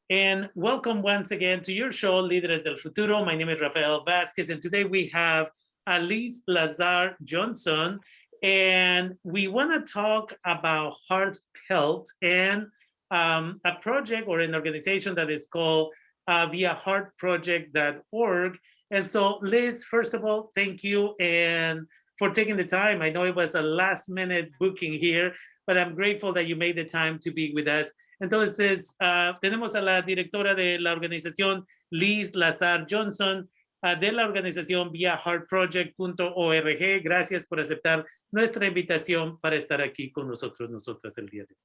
And welcome once again to your show, Líderes del Futuro. My name is Rafael Vasquez, and today we have Alice Lazar Johnson, and we want to talk about heart health and a project or an organization that is called viaheartproject.org. And so, Liz, first of all, thank you and for taking the time. I know it was a last-minute booking here, but I'm grateful that you made the time to be with us. Entonces, tenemos a la directora de la organización, Liz Lazar Johnson, de la organización viaheartproject.org. Gracias por aceptar nuestra invitación para estar aquí con nosotros, nosotras el día de hoy.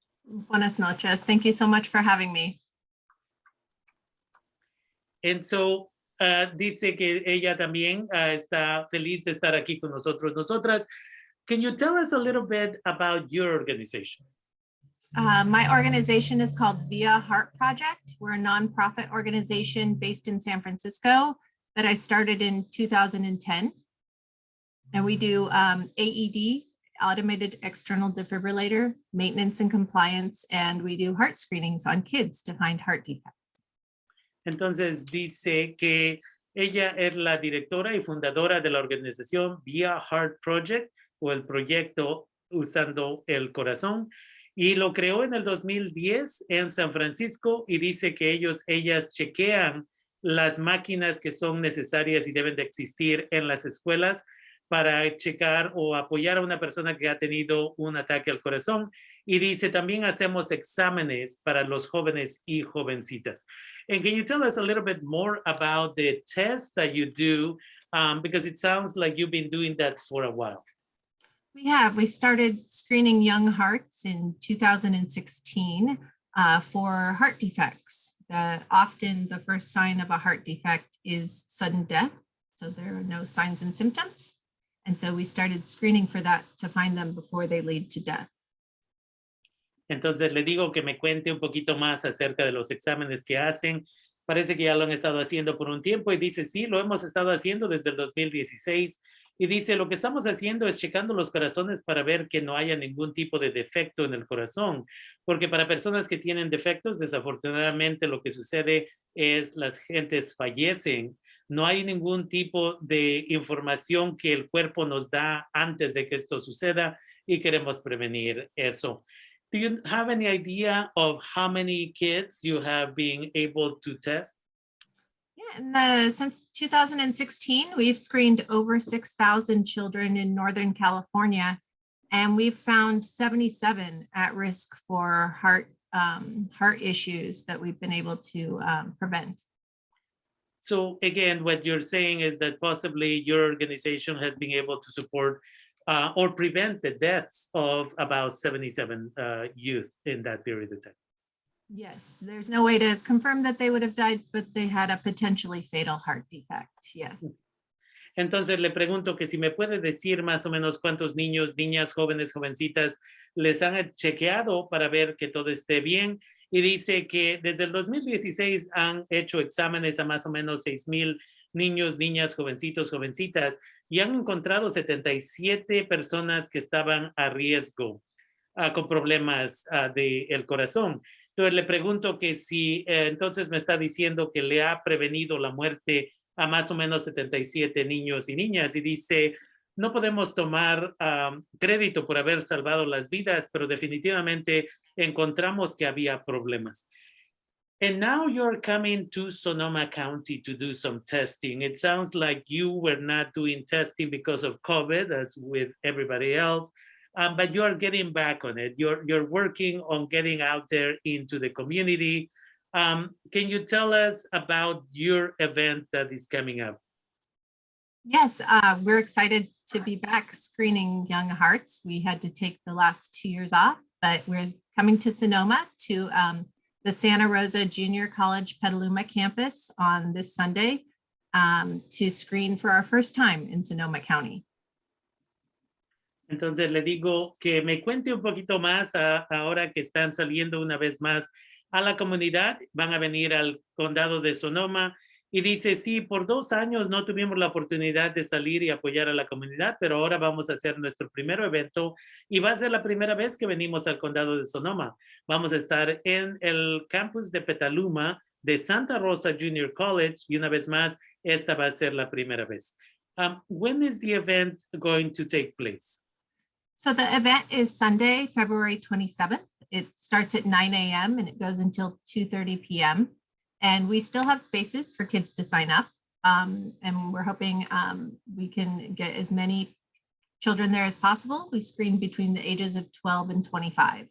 Buenas noches. Thank you so much for having me. And so, dice que ella también está feliz de estar aquí con nosotros, nosotras. Can you tell us a little bit about your organization? My organization is called Via Heart Project. We're a nonprofit organization based in San Francisco that I started in 2010. And we do AED, automated external defibrillator, maintenance and compliance, and we do heart screenings on kids to find heart defects. Entonces dice que ella es la directora y fundadora de la organización Via Heart Project o el proyecto Usando el Corazón. Y lo creó en el 2010 en San Francisco y dice que ellas chequean las máquinas que son necesarias y deben de existir en las escuelas para checar o apoyar a una persona que ha tenido un ataque al corazón. Y dice, también hacemos exámenes para los jóvenes y jovencitas. And can you tell us a little bit more about the test that you do? Because it sounds like you've been doing that for a while. We started screening young hearts in 2016 for heart defects. Often the first sign of a heart defect is sudden death. So there are no signs and symptoms. And so we started screening for that to find them before they lead to death. Entonces le digo que me cuente un poquito más acerca de los exámenes que hacen. Parece que ya lo han estado haciendo por un tiempo y dice, sí, lo hemos estado haciendo desde el 2016. Y dice, lo que estamos haciendo es checando los corazones para ver que no haya ningún tipo de defecto en el corazón. Porque para personas que tienen defectos, desafortunadamente lo que sucede es las gentes fallecen. No hay ningún tipo de información que el cuerpo nos da antes de que esto suceda y queremos prevenir eso. Do you have any idea of how many kids you have been able to test? Yeah, since 2016, we've screened over 6,000 children in Northern California, and we've found 77 at risk for heart issues that we've been able to prevent. So again, what you're saying is that possibly your organization has been able to support or prevent the deaths of about 77 youth in that period of time. Yes, there's no way to confirm that they would have died, but they had a potentially fatal heart defect, yes. Entonces le pregunto que si me puede decir más o menos cuántos niños, niñas, jóvenes, jovencitas les han chequeado para ver que todo esté bien. Y dice que desde el 2016 han hecho exámenes a más o menos 6,000 niños, niñas, jovencitos, jovencitas, y han encontrado 77 personas que estaban a riesgo con problemas del corazón. Entonces le pregunto que si entonces me está diciendo que le ha prevenido la muerte a más o menos 77 niños y niñas, y dice, no podemos tomar crédito por haber salvado las vidas, pero definitivamente encontramos que había problemas. And now you're coming to Sonoma County to do some testing. It sounds like you were not doing testing because of COVID, as with everybody else, but you are getting back on it. You're working on getting out there into the community. Can you tell us about your event that is coming up? Yes, we're excited to be back screening young hearts. We had to take the last 2 years off, but we're coming to Sonoma to the Santa Rosa Junior College Petaluma campus on this Sunday to screen for our first time in Sonoma County. Entonces le digo que me cuente un poquito más ahora que están saliendo una vez más a la comunidad. Van a venir al condado de Sonoma Y dice, sí, por 2 años no tuvimos la oportunidad de salir y apoyar a la comunidad, pero ahora vamos a hacer nuestro primer evento y va a ser la primera vez que venimos al condado de Sonoma. Vamos a estar en el campus de Petaluma de Santa Rosa Junior College y una vez más, esta va a ser la primera vez. When is the event going to take place? So the event is Sunday, February 27th. It starts at 9 a.m. and it goes until 2:30 p.m. And we still have spaces for kids to sign up. And we're hoping we can get as many children there as possible. We screen between the ages of 12 and 25.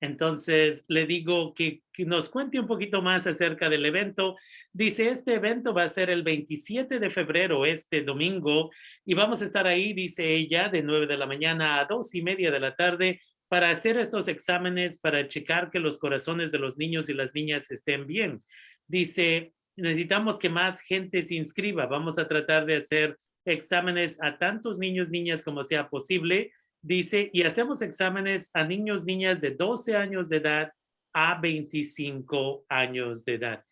Entonces, le digo que nos cuente un poquito más acerca del evento. Dice, este evento va a ser el 27 de febrero, este domingo, y vamos a estar ahí, dice ella, de 9 de la mañana a 2:30 de la tarde para hacer estos exámenes, para checar que los corazones de los niños y las niñas estén bien. Dice, necesitamos que más gente se inscriba. Vamos a tratar de hacer exámenes a tantos niños, niñas como sea posible. Dice, y hacemos exámenes a niños, niñas de 12 años de edad a 25 años de edad.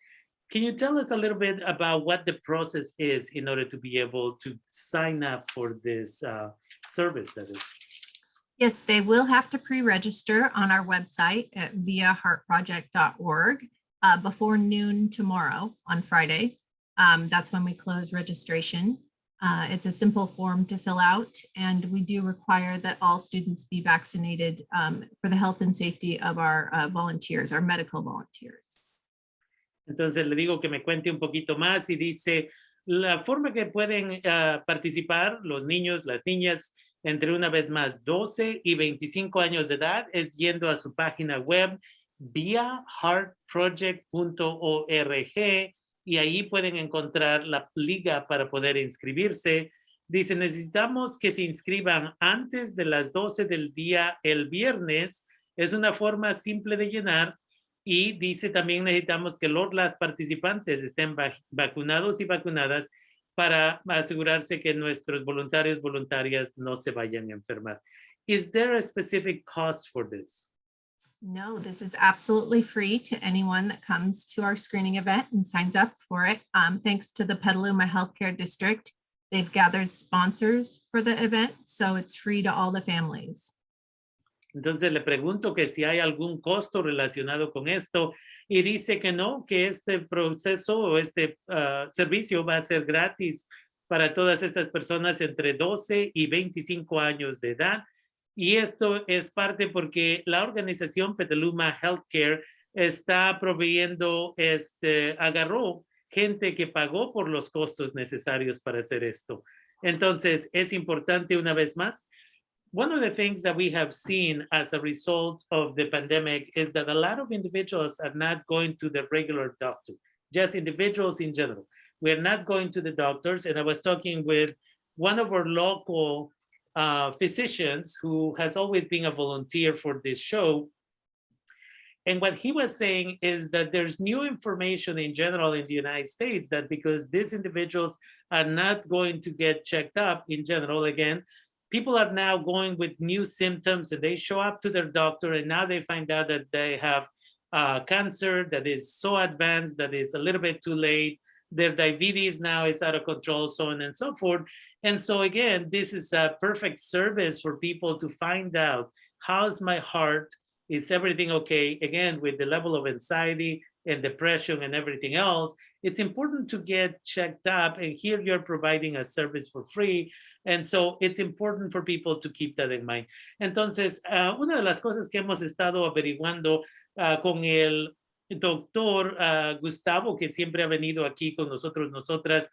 Can you tell us a little bit about what the process is in order to be able to sign up for this service? That is? Yes, they will have to pre-register on our website at viaheartproject.org before noon tomorrow on Friday. That's when we close registration. It's a simple form to fill out, and we do require that all students be vaccinated for the health and safety of our volunteers, our medical volunteers. Entonces le digo que me cuente un poquito más y dice, la forma que pueden participar los niños, las niñas, entre una vez más 12 y 25 años de edad es yendo a su página web viaheartproject.org y ahí pueden encontrar la liga para poder inscribirse. Dice, necesitamos que se inscriban antes de las 12 del día el viernes. Es una forma simple de llenar. Y dice también necesitamos que las participantes estén vacunados y vacunadas para asegurarse que nuestros voluntarios, voluntarias no se vayan a enfermar. Is there a specific cost for this? No, this is absolutely free to anyone that comes to our screening event and signs up for it. Thanks to the Petaluma Healthcare District, they've gathered sponsors for the event, so it's free to all the families. Entonces le pregunto que si hay algún costo relacionado con esto y dice que no, que este proceso o este servicio va a ser gratis para todas estas personas entre 12 y 25 años de edad. Y esto es parte porque la organización Petaluma Healthcare está proveyendo, agarró gente que pagó por los costos necesarios para hacer esto. Entonces es importante una vez más. One of the things that we have seen as a result of the pandemic is that a lot of individuals are not going to the regular doctor, just individuals in general. We're not going to the doctors. And I was talking with one of our local physicians who has always been a volunteer for this show. And what he was saying is that there's new information in general in the United States that because these individuals are not going to get checked up in general again, people are now going with new symptoms and they show up to their doctor and now they find out that they have cancer that is so advanced that is a little bit too late. Their diabetes now is out of control, so on and so forth. And so again, this is a perfect service for people to find out, how's my heart? Is everything okay? Again, with the level of anxiety and depression and everything else, it's important to get checked up, and here you're providing a service for free. And so it's important for people to keep that in mind. Entonces, una de las cosas que hemos estado averiguando con el doctor Gustavo, que siempre ha venido aquí con nosotros, nosotras,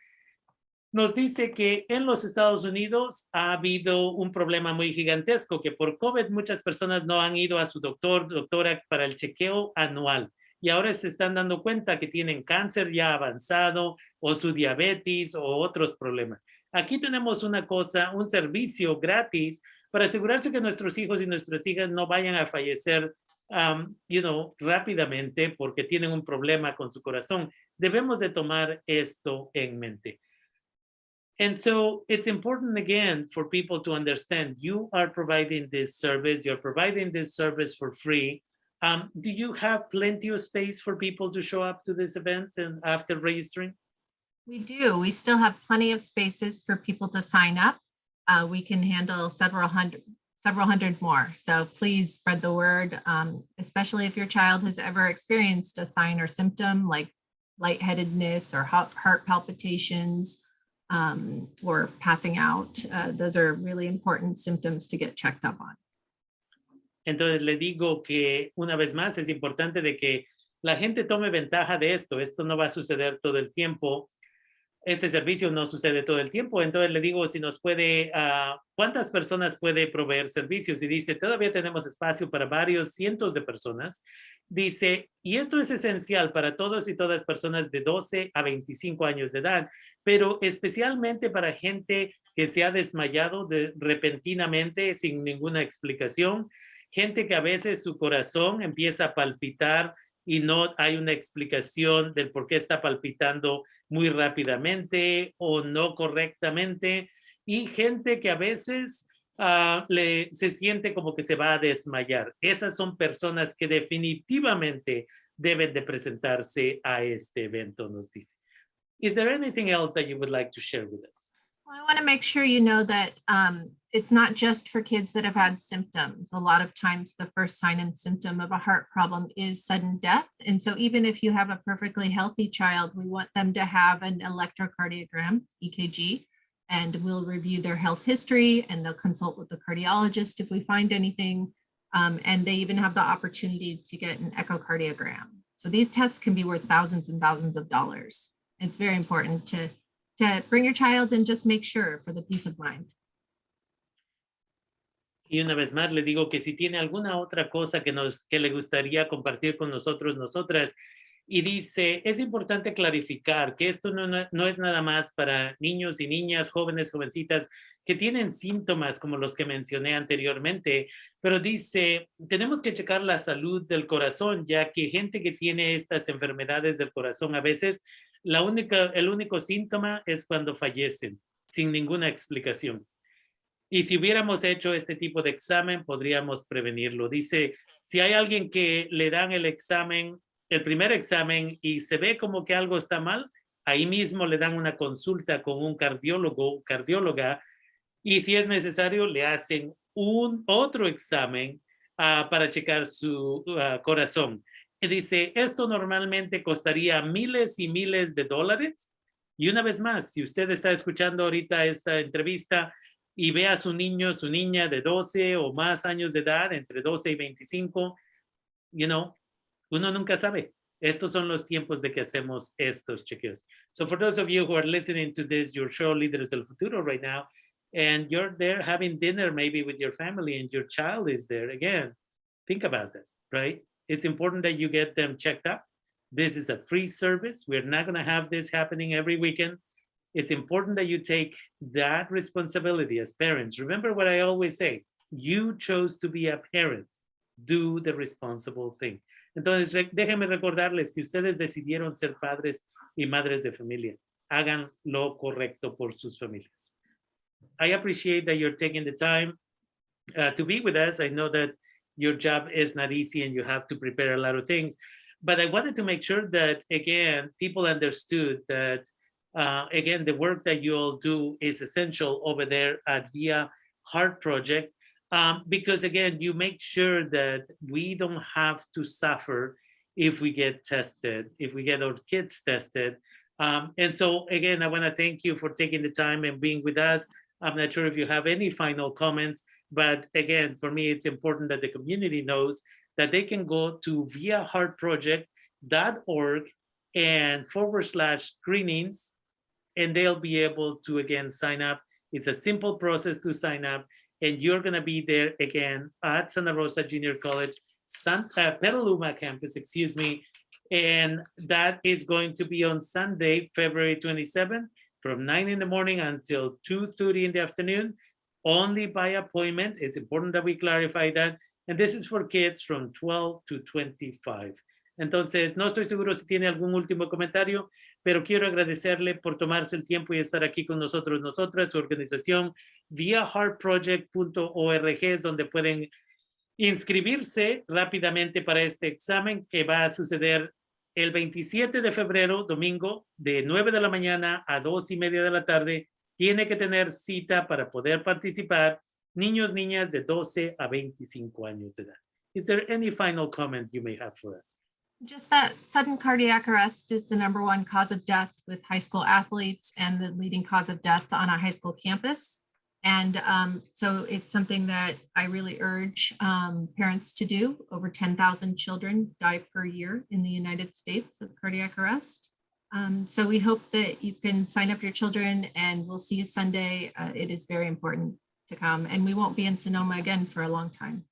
nos dice que en los Estados Unidos ha habido un problema muy gigantesco, que por COVID muchas personas no han ido a su doctora para el chequeo anual. Y ahora se están dando cuenta que tienen cáncer ya avanzado o su diabetes o otros problemas. Aquí tenemos una cosa, un servicio gratis para asegurarse que nuestros hijos y nuestras hijas no vayan a fallecer rápidamente porque tienen un problema con su corazón. Debemos de tomar esto en mente. And so it's important, again, for people to understand you are providing this service. You're providing this service for free. Do you have plenty of space for people to show up to this event and after registering? We do. We still have plenty of spaces for people to sign up. We can handle several hundred more. So please spread the word, especially if your child has ever experienced a sign or symptom like lightheadedness or heart palpitations or passing out. Those are really important symptoms to get checked up on. Entonces le digo que una vez más es importante de que la gente tome ventaja de esto. Esto no va a suceder todo el tiempo. Este servicio no sucede todo el tiempo. Entonces le digo si nos puede, ¿cuántas personas puede proveer servicios? Y dice, todavía tenemos espacio para varios cientos de personas. Dice, y esto es esencial para todos y todas personas de 12 a 25 años de edad, pero especialmente para gente que se ha desmayado repentinamente sin ninguna explicación, gente que a veces su corazón empieza a palpitar y no hay una explicación del por qué está palpitando muy rápidamente o no correctamente, y gente que a veces se siente como que se va a desmayar. Esas son personas que definitivamente deben de presentarse a este evento, nos dice. Is there anything else that you would like to share with us? Well, I want to make sure you know that it's not just for kids that have had symptoms. A lot of times the first sign and symptom of a heart problem is sudden death. And so even if you have a perfectly healthy child, we want them to have an electrocardiogram, EKG, and we'll review their health history and they'll consult with the cardiologist if we find anything. And they even have the opportunity to get an echocardiogram. So these tests can be worth thousands and thousands of dollars. It's very important to bring your child and just make sure for the peace of mind. Y una vez más le digo que si tiene alguna otra cosa que le gustaría compartir con nosotros, nosotras, y dice, es importante clarificar que esto no es nada más para niños y niñas, jóvenes, jovencitas, que tienen síntomas como los que mencioné anteriormente, pero dice, tenemos que checar la salud del corazón, ya que gente que tiene estas enfermedades del corazón a veces, el único síntoma es cuando fallecen, sin ninguna explicación. Y si hubiéramos hecho este tipo de examen, podríamos prevenirlo. Dice, si hay alguien que le dan el primer examen y se ve como que algo está mal, ahí mismo le dan una consulta con un cardiólogo, cardióloga, y si es necesario, le hacen otro examen para checar su corazón. Y dice, esto normalmente costaría miles y miles de dólares. Y una vez más, si usted está escuchando ahorita esta entrevista y ve a su niño, su niña de 12 o más años de edad, entre 12 y 25, uno nunca sabe. Estos son los tiempos de que hacemos estos chequeos. So for those of you who are listening to this, your show Líderes del Futuro right now, and you're there having dinner maybe with your family and your child is there, again, think about that, right? It's important that you get them checked up. This is a free service. We're not going to have this happening every weekend. It's important that you take that responsibility as parents. Remember what I always say, you chose to be a parent. Do the responsible thing. Entonces, déjenme recordarles que ustedes decidieron ser padres y madres de familia. Hagan lo correcto por sus familias. I appreciate that you're taking the time to be with us. I know that your job is not easy and you have to prepare a lot of things, but I wanted to make sure that, again, people understood that, again, the work that you all do is essential over there at Via Heart Project, because, again, you make sure that we don't have to suffer if we get tested, if we get our kids tested. And so, again, I want to thank you for taking the time and being with us. I'm not sure if you have any final comments, but again, for me, it's important that the community knows that they can go to viaheartproject.org and /screenings, and they'll be able to, again, sign up. It's a simple process to sign up, and you're going to be there again at Santa Rosa Junior College, Petaluma campus, excuse me, and that is going to be on Sunday, February 27th, from 9 in the morning until 2:30 in the afternoon, only by appointment. It's important that we clarify that. And this is for kids from 12 to 25. Entonces, no estoy seguro si tiene algún último comentario, pero quiero agradecerle por tomarse el tiempo y estar aquí con nosotros, nosotras, su organización, viaheartproject.org, es donde pueden inscribirse rápidamente para este examen que va a suceder el 27 de febrero, domingo, de 9 de la mañana a 2:30 de la tarde. Tiene que tener cita para poder participar. Niños, niñas de 12 a 25 años de edad. Is there any final comment you may have for us? Just that sudden cardiac arrest is the #1 cause of death with high school athletes and the leading cause of death on a high school campus. And so it's something that I really urge parents to do. Over 10,000 children die per year in the United States of cardiac arrest. So we hope that you can sign up your children and we'll see you Sunday. It is very important to come and we won't be in Sonoma again for a long time.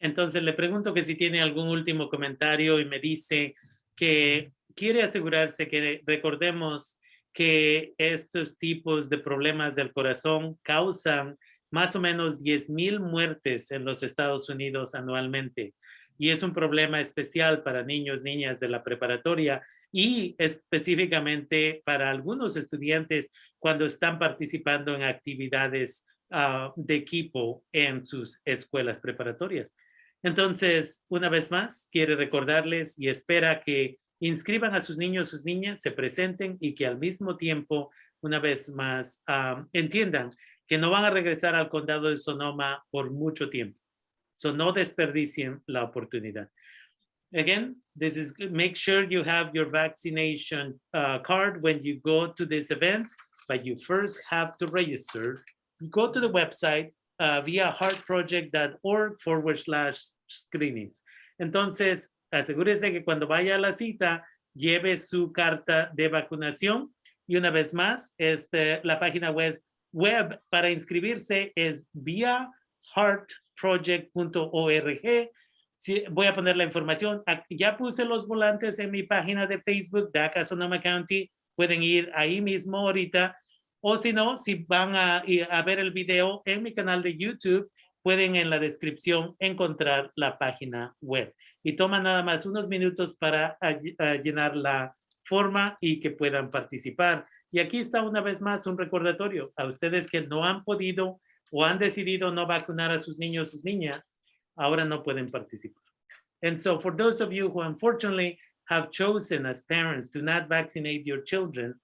Entonces le pregunto que si tiene algún último comentario y me dice que quiere asegurarse que recordemos que estos tipos de problemas del corazón causan más o menos 10,000 muertes en los Estados Unidos anualmente. Y es un problema especial para niños, niñas de la preparatoria y específicamente para algunos estudiantes cuando están participando en actividades de equipo en sus escuelas preparatorias. Entonces, una vez más, quiere recordarles y espera que inscriban a sus niños, sus niñas, se presenten y que al mismo tiempo, una vez más, entiendan que no van a regresar al condado de Sonoma por mucho tiempo. So no desperdicien la oportunidad. Again, this is make sure you have your vaccination card when you go to this event, but you first have to register. Go to the website via heartproject.org/screenings. Entonces, asegúrese que cuando vaya a la cita, lleve su carta de vacunación. Y una vez más, la página web para inscribirse es via heartproject.org. Sí, voy a poner la información. Ya puse los volantes en mi página de Facebook, DACA Sonoma County. Pueden ir ahí mismo ahorita. O si no, si van a ver el video en mi canal de YouTube, pueden en la descripción encontrar la página web. Y toma nada más unos minutos para llenar la forma y que puedan participar. Y aquí está una vez más un recordatorio a ustedes que no han podido o han decidido no vacunar a sus niños, sus niñas, ahora no pueden participar. And so for those of you who unfortunately have chosen as parents to not vaccinate your children,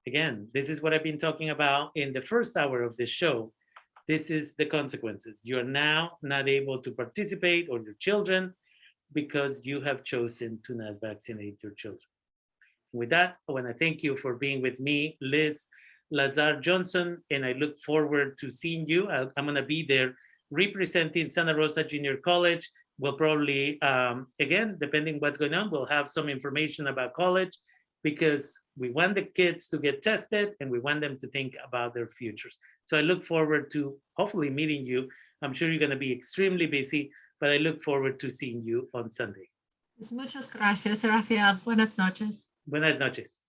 again, this is what I've been talking about in the first hour of this show. This is the consequences. You're now not able to participate or your children because you have chosen to not vaccinate your children. With that, I want to thank you for being with me, Liz Lazar Johnson, and I look forward to seeing you. I'm going to be there representing Santa Rosa Junior College. We'll probably, again, depending what's going on, we'll have some information about college because we want the kids to get tested and we want them to think about their futures. So I look forward to hopefully meeting you. I'm sure you're going to be extremely busy, but I look forward to seeing you on Sunday. Muchas gracias, Rafael. Buenas noches. Buenas noches.